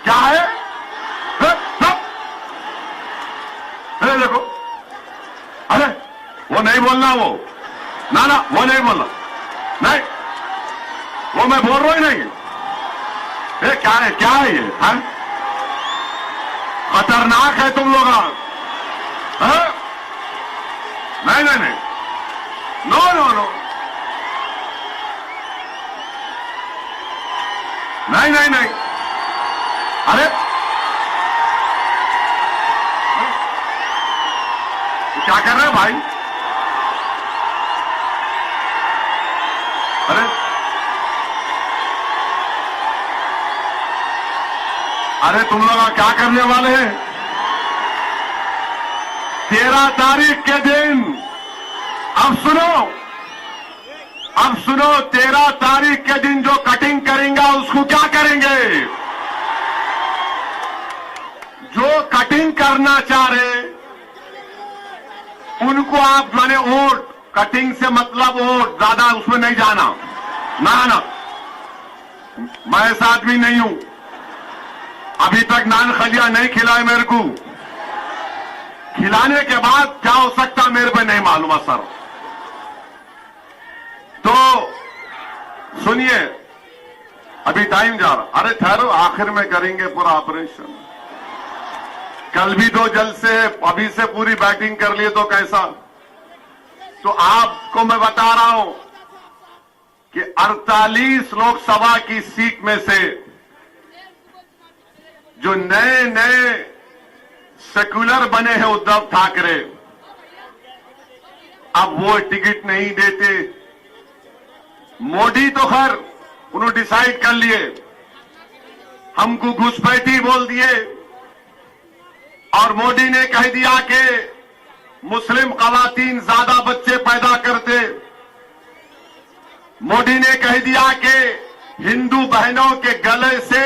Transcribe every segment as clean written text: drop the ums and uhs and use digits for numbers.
क्या है? अरे देखो, अरे वो नहीं बोलना, वो ना ना वो नहीं बोलना, नहीं वो मैं बोल रहा ही नहीं। ये क्या है, क्या है ये? है? खतरनाक है तुम लोग। नहीं नहीं नहीं, नो नो नो, नहीं नहीं नहीं, अरे क्या कर रहे हो भाई? अरे अरे तुम लोग क्या करने वाले हैं? 13 तारीख के दिन, अब सुनो 13 तारीख के दिन जो कटिंग करेंगे उसको क्या करेंगे? जो कटिंग करना चाह रहे उनको आप माने वोट, कटिंग से मतलब वोट, ज्यादा उसमें नहीं जाना। ना ना, मैं ऐसा आदमी नहीं हूं, अभी तक नान खलिया नहीं खिलाए मेरे को। खिलाने के बाद क्या हो सकता मेरे पे नहीं मालूम है सर। तो सुनिए, अभी टाइम जा रहा। अरे ठहरो, आखिर में करेंगे पूरा ऑपरेशन। कल भी 2 जलसे है, अभी से पूरी बैटिंग कर लिए तो कैसा? तो आपको मैं बता रहा हूं कि 48 लोकसभा की सीट में से जो नए नए सेक्युलर बने हैं उद्धव ठाकरे, अब वो टिकट नहीं देते। मोदी तो खैर उन्होंने डिसाइड कर लिए, हमको घुसपैठी बोल दिए, और मोदी ने कह दिया कि मुस्लिम खवातीन ज्यादा बच्चे पैदा करते। मोदी ने कह दिया कि हिंदू बहनों के गले से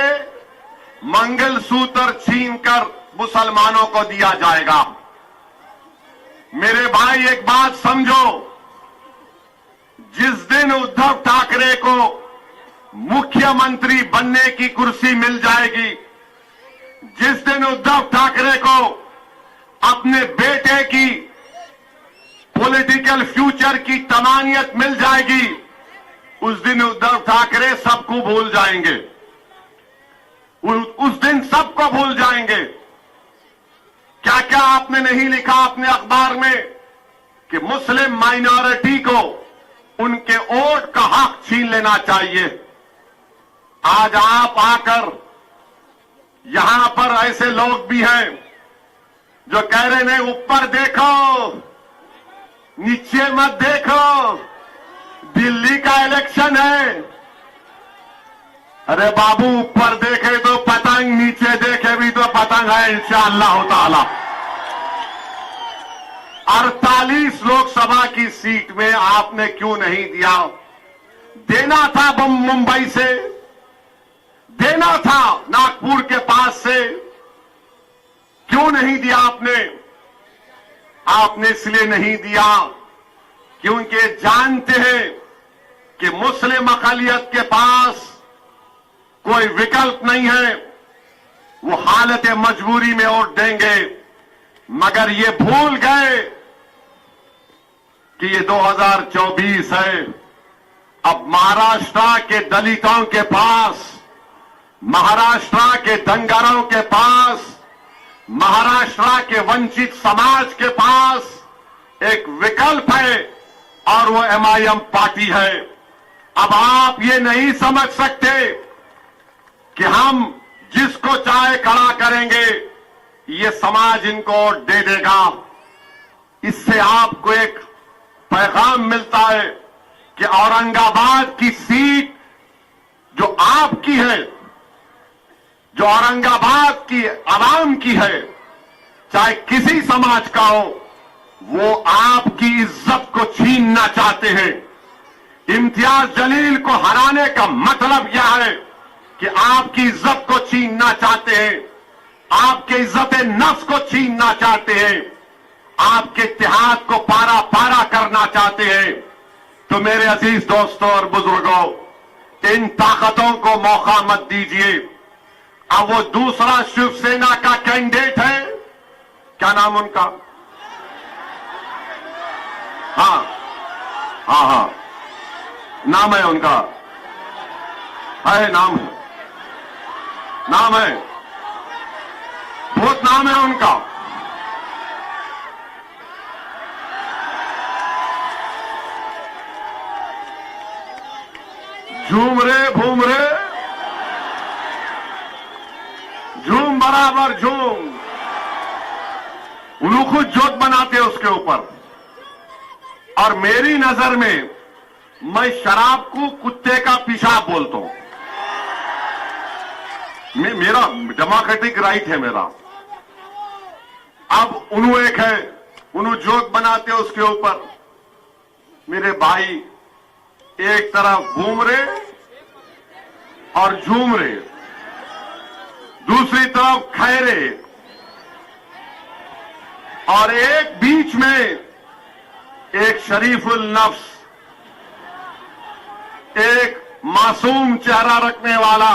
मंगलसूत्र छीनकर मुसलमानों को दिया जाएगा। मेरे भाई एक बात समझो, जिस दिन उद्धव ठाकरे को मुख्यमंत्री बनने की कुर्सी मिल जाएगी, जिस दिन उद्धव ठाकरे को अपने बेटे की पॉलिटिकल फ्यूचर की तमानियत मिल जाएगी, उस दिन उद्धव ठाकरे सबको भूल जाएंगे। उस दिन सबको भूल जाएंगे। क्या क्या आपने नहीं लिखा अपने अखबार में कि मुस्लिम माइनॉरिटी को उनके वोट का हक छीन लेना चाहिए। आज आप आकर यहां पर ऐसे लोग भी हैं जो कह रहे हैं ऊपर देखो नीचे मत देखो, दिल्ली का इलेक्शन है। अरे बाबू, ऊपर देखे तो पतंग, नीचे देखे भी तो पतंग है इंशाअल्लाह ताला। 48 लोकसभा की सीट में आपने क्यों नहीं दिया? देना था मुंबई से, देना था नागपुर के पास से, क्यों नहीं दिया आपने? आपने इसलिए नहीं दिया क्योंकि जानते हैं कि मुस्लिम अक़लियत के पास कोई विकल्प नहीं है, वो हालत मजबूरी में वोट देंगे। मगर ये भूल गए कि ये 2024 है। अब महाराष्ट्र के दलितों के पास, महाराष्ट्र के दंगारों के पास, महाराष्ट्र के वंचित समाज के पास एक विकल्प है और वो MIM पार्टी है। अब आप ये नहीं समझ सकते कि हम जिसको चाहे खड़ा करेंगे ये समाज इनको दे देगा। इससे आपको एक पैगाम मिलता है कि औरंगाबाद की सीट जो आपकी है, जो औरंगाबाद की आवाम की है, चाहे किसी समाज का हो, वो आपकी इज्जत को छीनना चाहते हैं। इम्तियाज जलील को हराने का मतलब यह है कि आपकी इज्जत को छीनना चाहते हैं, आपके इज्जत नफ्स को छीनना चाहते हैं, आपके इत्तेहाद को पारा पारा करना चाहते हैं। तो मेरे अजीज दोस्तों और बुजुर्गों, इन ताकतों को मौका मत दीजिए। अब वो दूसरा शिवसेना का कैंडिडेट है, क्या नाम उनका? हाँ हाँ हाँ, नाम है उनका, है नाम है, नाम है, बहुत नाम है उनका। झूम रे भूम रे, झूम बराबर झूम। उन्होंने खुद जोत बनाते उसके ऊपर। और मेरी नजर में मैं शराब को कुत्ते का पेशाब बोलता हूं। मेरा डेमोक्रेटिक राइट है मेरा। अब उन्होंने एक है, उन्होंने जोत बनाते उसके ऊपर। मेरे भाई एक तरफ घूम रहे और झूम रहे, दूसरी तरफ खैरे, और एक बीच में एक शरीफुल नफ्स, एक मासूम चेहरा रखने वाला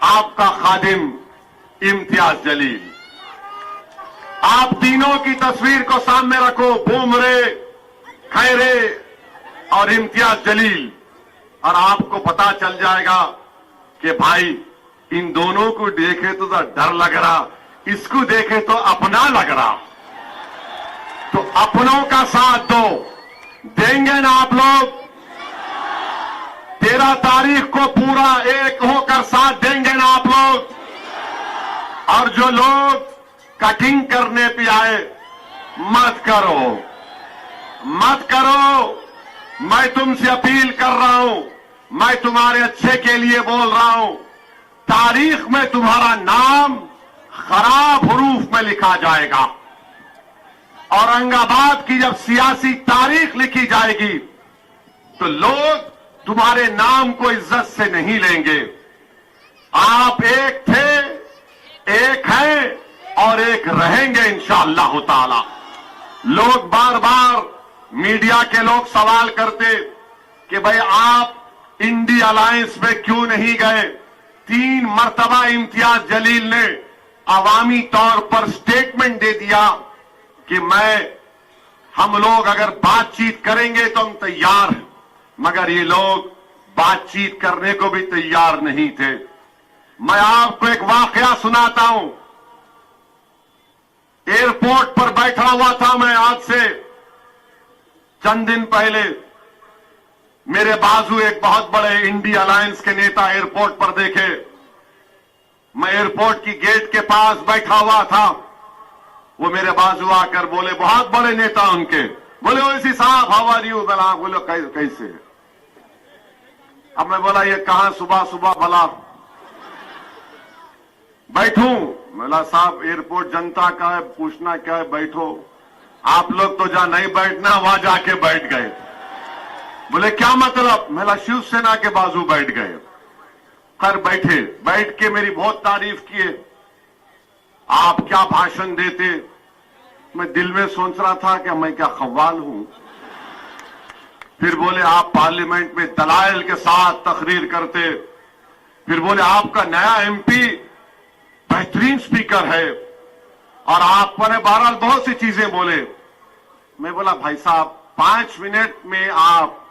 आपका खादिम इम्तियाज जलील। आप तीनों की तस्वीर को सामने रखो, बुमरे, खैरे और इम्तियाज जलील, और आपको पता चल जाएगा कि भाई इन दोनों को देखे तो डर लग रहा, इसको देखे तो अपना लग रहा। तो अपनों का साथ दो, देंगे ना आप लोग? 13 तारीख को पूरा एक होकर साथ देंगे ना आप लोग? और जो लोग कटिंग करने पे आए, मत करो, मत करो। मैं तुमसे अपील कर रहा हूं, मैं तुम्हारे अच्छे के लिए बोल रहा हूं। तारीख में तुम्हारा नाम खराब हरूफ में लिखा जाएगा। औरंगाबाद की जब सियासी तारीख लिखी जाएगी तो लोग तुम्हारे नाम को इज्जत से नहीं लेंगे। आप एक थे, एक हैं और एक रहेंगे इंशाअल्लाह ताला। लोग बार बार मीडिया के लोग सवाल करते कि भाई आप इंडी अलायंस में क्यों नहीं गए? 3 मर्तबा इम्तियाज जलील ने अवामी तौर पर स्टेटमेंट दे दिया कि हम लोग अगर बातचीत करेंगे तो हम तैयार हैं, मगर ये लोग बातचीत करने को भी तैयार नहीं थे। मैं आपको एक वाकया सुनाता हूं। एयरपोर्ट पर बैठा हुआ था मैं, आज से चंद दिन पहले मेरे बाजू एक बहुत बड़े इंडी अलायंस के नेता एयरपोर्ट पर देखे। मैं एयरपोर्ट की गेट के पास बैठा हुआ था, वो मेरे बाजू आकर बोले, बहुत बड़े नेता उनके, बोले ओवैसी साहब हाउ आर यू? बोला बोलो कैसे? अब मैं बोला ये कहां सुबह सुबह भला बैठूं? बोला साहब एयरपोर्ट जनता का है, पूछना क्या है, बैठो। आप लोग तो जहां नहीं बैठना वहां जाके बैठ गए। बोले क्या मतलब? मैं शिवसेना के बाजू बैठ गए। खैर बैठे, बैठ के मेरी बहुत तारीफ किए। आप क्या भाषण देते? मैं दिल में सोच रहा था कि मैं क्या खव्वाल हूं। फिर बोले आप पार्लियामेंट में दलाइल के साथ तकरीर करते। फिर बोले आपका नया एमपी बेहतरीन स्पीकर है, और आप पर बहरहाल बहुत सी चीजें बोले। मैं बोला भाई साहब 5 मिनट में आप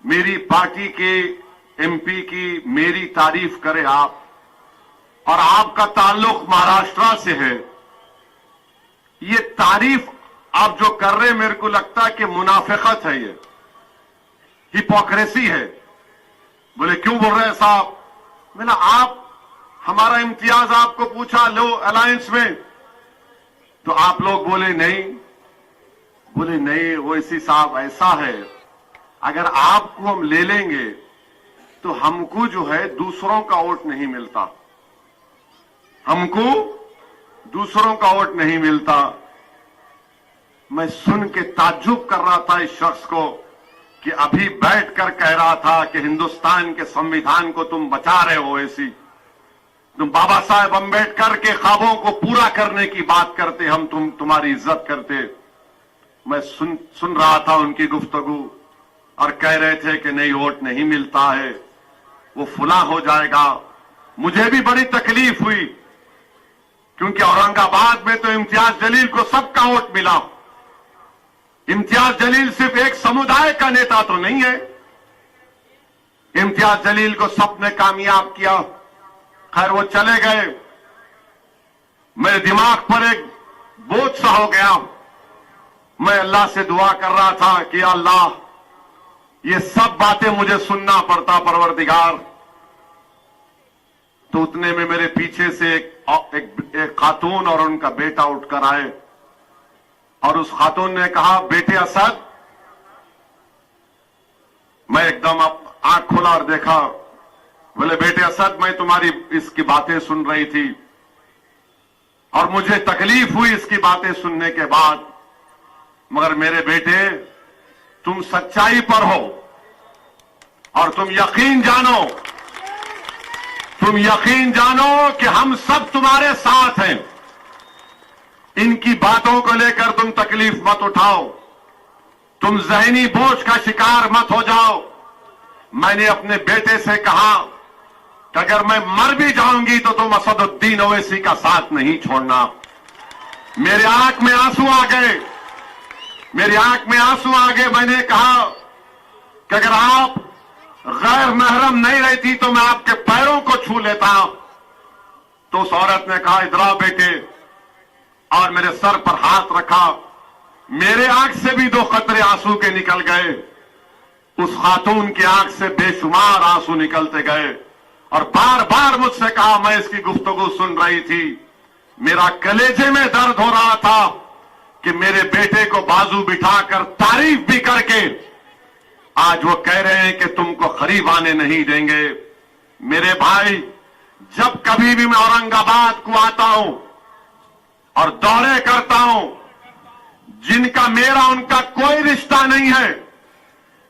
मेरी पार्टी के एमपी की मेरी तारीफ करें आप, और आपका ताल्लुक महाराष्ट्र से है। ये तारीफ आप जो कर रहे हैं मेरे को लगता है कि मुनाफिकत है, ये हिपोक्रेसी है। बोले क्यों बोल रहे हैं साहब? मैंने आप हमारा इम्तियाज आपको पूछा लो अलायंस में, तो आप लोग बोले नहीं। बोले नहीं ओवैसी साहब ऐसा है, अगर आपको हम ले लेंगे तो हमको जो है दूसरों का वोट नहीं मिलता, हमको दूसरों का वोट नहीं मिलता। मैं सुन के ताज्जुब कर रहा था इस शख्स को कि अभी बैठकर कह रहा था कि हिंदुस्तान के संविधान को तुम बचा रहे हो, ऐसी तुम बाबा साहेब अम्बेडकर के ख्वाबों को पूरा करने की बात करते, हम तुम्हारी इज्जत करते। मैं सुन रहा था उनकी गुफ्तगू, और कह रहे थे कि नहीं वोट नहीं मिलता है, वो फुला हो जाएगा, मुझे भी बड़ी तकलीफ हुई, क्योंकि औरंगाबाद में तो इम्तियाज जलील को सबका वोट मिला। इम्तियाज जलील सिर्फ एक समुदाय का नेता तो नहीं है, इम्तियाज जलील को सबने कामयाब किया। खैर वो चले गए, मेरे दिमाग पर एक बोझ सा हो गया। मैं अल्लाह से दुआ कर रहा था कि अल्लाह ये सब बातें मुझे सुनना पड़ता परवरदिगार। तो उतने में मेरे पीछे से एक खातून और उनका बेटा उठकर आए और उस खातून ने कहा, बेटे असद। मैं एकदम आंख खोला और देखा, बोले बेटे असद, मैं तुम्हारी इसकी बातें सुन रही थी और मुझे तकलीफ हुई इसकी बातें सुनने के बाद, मगर मेरे बेटे तुम सच्चाई पर हो और तुम यकीन जानो कि हम सब तुम्हारे साथ हैं। इनकी बातों को लेकर तुम तकलीफ मत उठाओ, तुम जहनी बोझ का शिकार मत हो जाओ। मैंने अपने बेटे से कहा कि अगर मैं मर भी जाऊंगी तो तुम असदुद्दीन ओवैसी का साथ नहीं छोड़ना। मेरे आंख में आंसू आ गए, मैंने कहा कि अगर आप गैर महरम नहीं रहती तो मैं आपके पैरों को छू लेता। तो उस औरत ने कहा, इधर आओ बेटे, और मेरे सर पर हाथ रखा। मेरे आंख से भी 2 कतरे आंसू के निकल गए, उस खातून की आंख से बेशुमार आंसू निकलते गए और बार बार मुझसे कहा, मैं इसकी गुफ्तगू सुन रही थी, मेरा कलेजे में दर्द हो रहा था कि मेरे बेटे को बाजू बिठाकर तारीफ भी करके आज वो कह रहे हैं कि तुमको करीब आने नहीं देंगे। मेरे भाई, जब कभी भी मैं औरंगाबाद को आता हूं और दौरे करता हूं, जिनका मेरा उनका कोई रिश्ता नहीं है,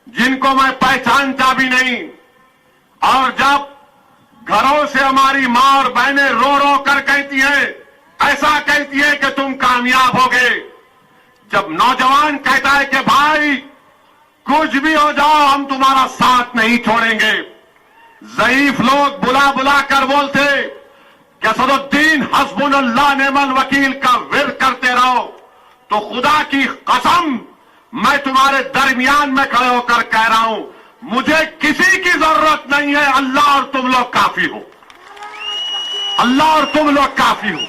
जिनको मैं पहचानता भी नहीं, और जब घरों से हमारी मां और बहनें रो रो कर कहती हैं, ऐसा कहती है कि तुम कामयाब हो गए, जब नौजवान कहता है कि भाई कुछ भी हो जाओ हम तुम्हारा साथ नहीं छोड़ेंगे, ज़ईफ लोग बुला बुला कर बोलते कि असदुद्दीन हस्बुनल्लाह नेमल वकील का विर्द करते रहो, तो खुदा की कसम मैं तुम्हारे दरमियान में खड़े होकर कह रहा हूं, मुझे किसी की जरूरत नहीं है, अल्लाह और तुम लोग काफी हो, अल्लाह और तुम लोग काफी हो।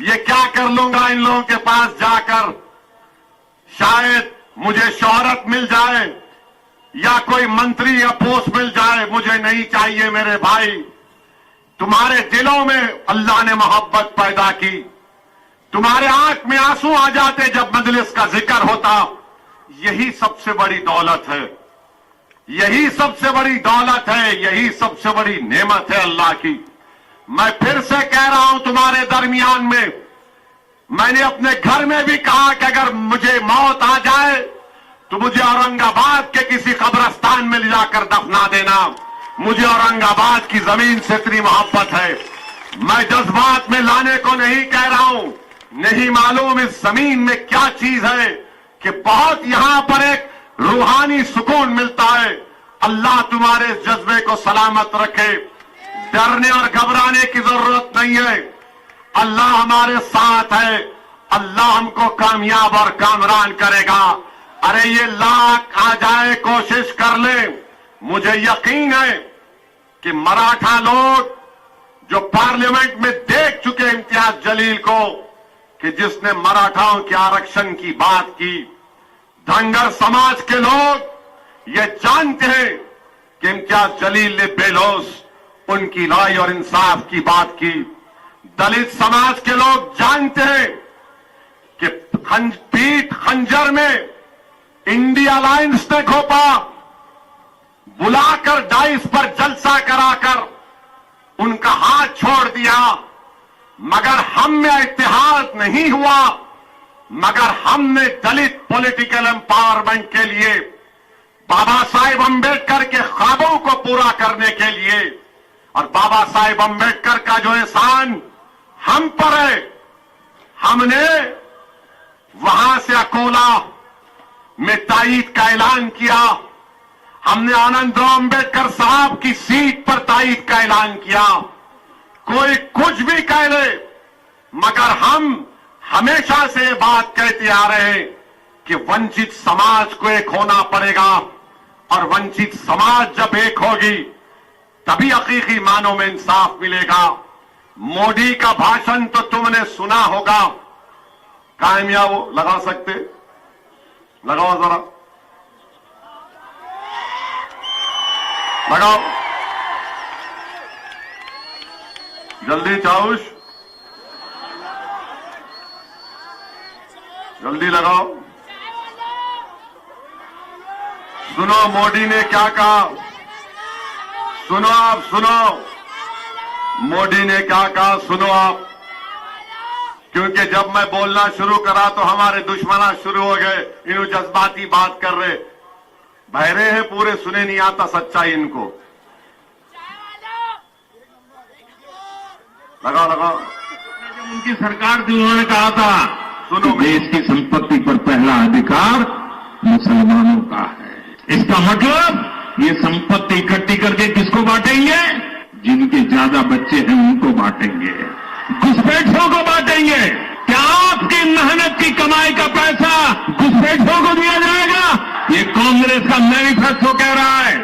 ये क्या कर लूंगा इन लोगों के पास जाकर, शायद मुझे शोहरत मिल जाए या कोई मंत्री या पोस्ट मिल जाए, मुझे नहीं चाहिए। मेरे भाई, तुम्हारे दिलों में अल्लाह ने मोहब्बत पैदा की, तुम्हारे आंख में आंसू आ जाते जब मजलिस का जिक्र होता। यही सबसे बड़ी दौलत है, यही सबसे बड़ी दौलत है, यही सबसे बड़ी नेमत है अल्लाह की। मैं फिर से कह रहा हूं, तुम्हारे दरमियान में मैंने अपने घर में भी कहा कि अगर मुझे मौत आ जाए तो मुझे औरंगाबाद के किसी कब्रिस्तान में ले जाकर दफना देना। मुझे औरंगाबाद की जमीन से इतनी मोहब्बत है। मैं जज्बात में लाने को नहीं कह रहा हूं, नहीं मालूम इस जमीन में क्या चीज है कि बहुत यहां पर एक रूहानी सुकून मिलता है। अल्लाह तुम्हारे इस जज्बे को सलामत रखे, डरने और घबराने की जरूरत नहीं है। अल्लाह हमारे साथ है, अल्लाह हमको कामयाब और कामरान करेगा। अरे ये लाख आ जाए, कोशिश कर ले, मुझे यकीन है कि मराठा लोग जो पार्लियामेंट में देख चुके इम्तियाज जलील को कि जिसने मराठाओं के आरक्षण की बात की, धनगर समाज के लोग ये जानते हैं कि इम्तियाज जलील ने बेलौस उनकी लड़ाई और इंसाफ की बात की। दलित समाज के लोग जानते हैं कि पीठ खंजर में इंडिया अलायंस ने घोपा, बुलाकर डाइस पर जलसा कराकर उनका हाथ छोड़ दिया, मगर हम में इत्तेहाद नहीं हुआ, मगर हमने दलित पॉलिटिकल एम्पावरमेंट के लिए, बाबा साहेब अंबेडकर के ख्वाबों को पूरा करने के लिए, और बाबा साहेब अंबेडकर का जो एहसान हम पर है, हमने वहां से अकोला में ताईद का ऐलान किया हमने आनंदराव अंबेडकर साहब की सीट पर तायद का ऐलान किया। कोई कुछ भी कह ले, मगर हम हमेशा से ये बात कहते आ रहे हैं कि वंचित समाज को एक होना पड़ेगा, और वंचित समाज जब एक होगी तभी हकीकी मानों में इंसाफ मिलेगा। मोदी का भाषण तो तुमने सुना होगा, कामयाब वो लगा सकते, लगाओ जरा, लगाओ जल्दी चाउश, जल्दी लगाओ। सुनो मोदी ने क्या कहा, सुनो आप, सुनो मोदी ने क्या कहा, सुनो आप। क्योंकि जब मैं बोलना शुरू करा तो हमारे दुश्मना शुरू हो गए, इन्हों जज्बाती बात कर रहे, बहरे हैं पूरे, सुने नहीं आता सच्चाई इनको। लगाओ लगाओ। जब उनकी सरकार थी उन्होंने कहा था, सुनो, देश की संपत्ति पर पहला अधिकार मुसलमानों का है। इसका मतलब ये संपत्ति इकट्ठी करके किसको बांटेंगे? जिनके ज्यादा बच्चे हैं उनको बांटेंगे, घुसपैठियों को बांटेंगे। क्या आपकी मेहनत की कमाई का पैसा घुसपैठियों को दिया जाएगा? ये कांग्रेस का मैनिफेस्टो कह रहा है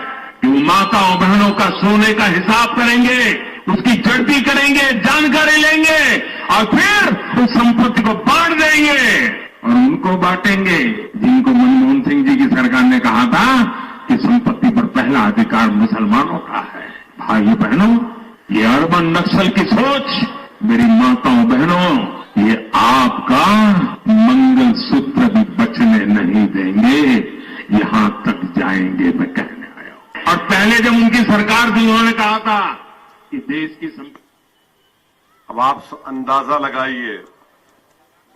कि वो माताओं बहनों का सोने का हिसाब करेंगे, उसकी जड़ती करेंगे, जानकारी लेंगे और फिर उस संपत्ति को बांट देंगे, और उनको बांटेंगे जिनको मनमोहन सिंह जी की सरकार ने कहा था कि संपत्ति पर पहला अधिकार मुसलमानों का है। भाई बहनों, ये अर्बन नक्सल की सोच, मेरी माताओं बहनों, ये आपका मंगल सूत्र भी बचने नहीं देंगे, यहां तक जाएंगे मैं कहने आया हूं। और पहले जब उनकी सरकार थी उन्होंने कहा था कि देश की संपत्ति, अब आप अंदाजा लगाइए,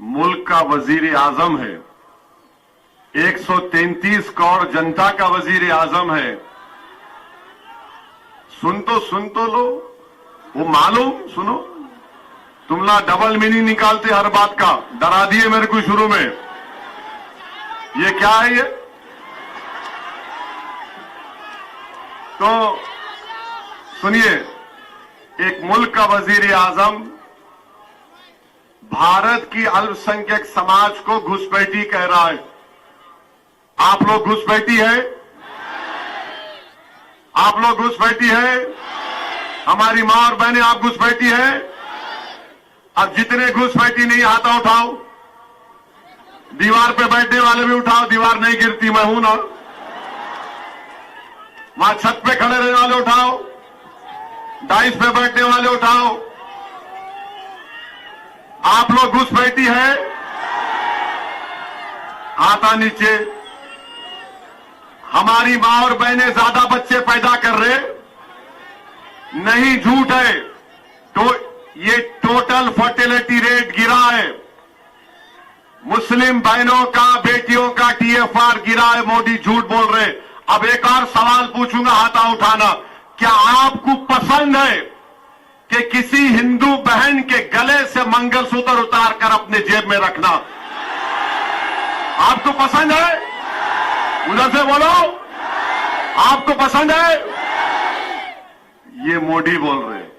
मुल्क का वजीर आजम है, 133 करोड़ जनता का वजीर आजम है। सुन तो लो, वो मालूम, सुनो, तुमला डबल मीनिंग निकालते हर बात का, डरा दिए मेरे को शुरू में। ये क्या है ये? तो सुनिए, एक मुल्क का वजीर आजम भारत की अल्पसंख्यक समाज को घुसपैठी कह रहा है। आप लोग घुसपैठी है? आप लोग घुसपैठी है? हमारी मां और बहनें, आप घुसपैठी है? अब जितने घुसपैठी नहीं, हाथ उठाओ। दीवार पे बैठने वाले भी उठाओ, दीवार नहीं गिरती, मैं हूं ना। वहां छत पे खड़े रहने वाले उठाओ, डाइस पे बैठने वाले उठाओ। आप लोग घुसपैठी है? हाथा नीचे। हमारी मां और बहनें ज्यादा बच्चे पैदा कर रहे नहीं, झूठ है। तो ये टोटल फर्टिलिटी रेट गिरा है, मुस्लिम बहनों का, बेटियों का TFR गिरा है, मोदी झूठ बोल रहे। अब एक और सवाल पूछूंगा, हाथा उठाना। क्या आपको पसंद है कि किसी हिंदू बहन के गले से मंगलसूत्र उतार कर अपने जेब में रखना? आपको पसंद है? उधर से बोलो, आपको पसंद है? ये मोदी बोल रहे हैं।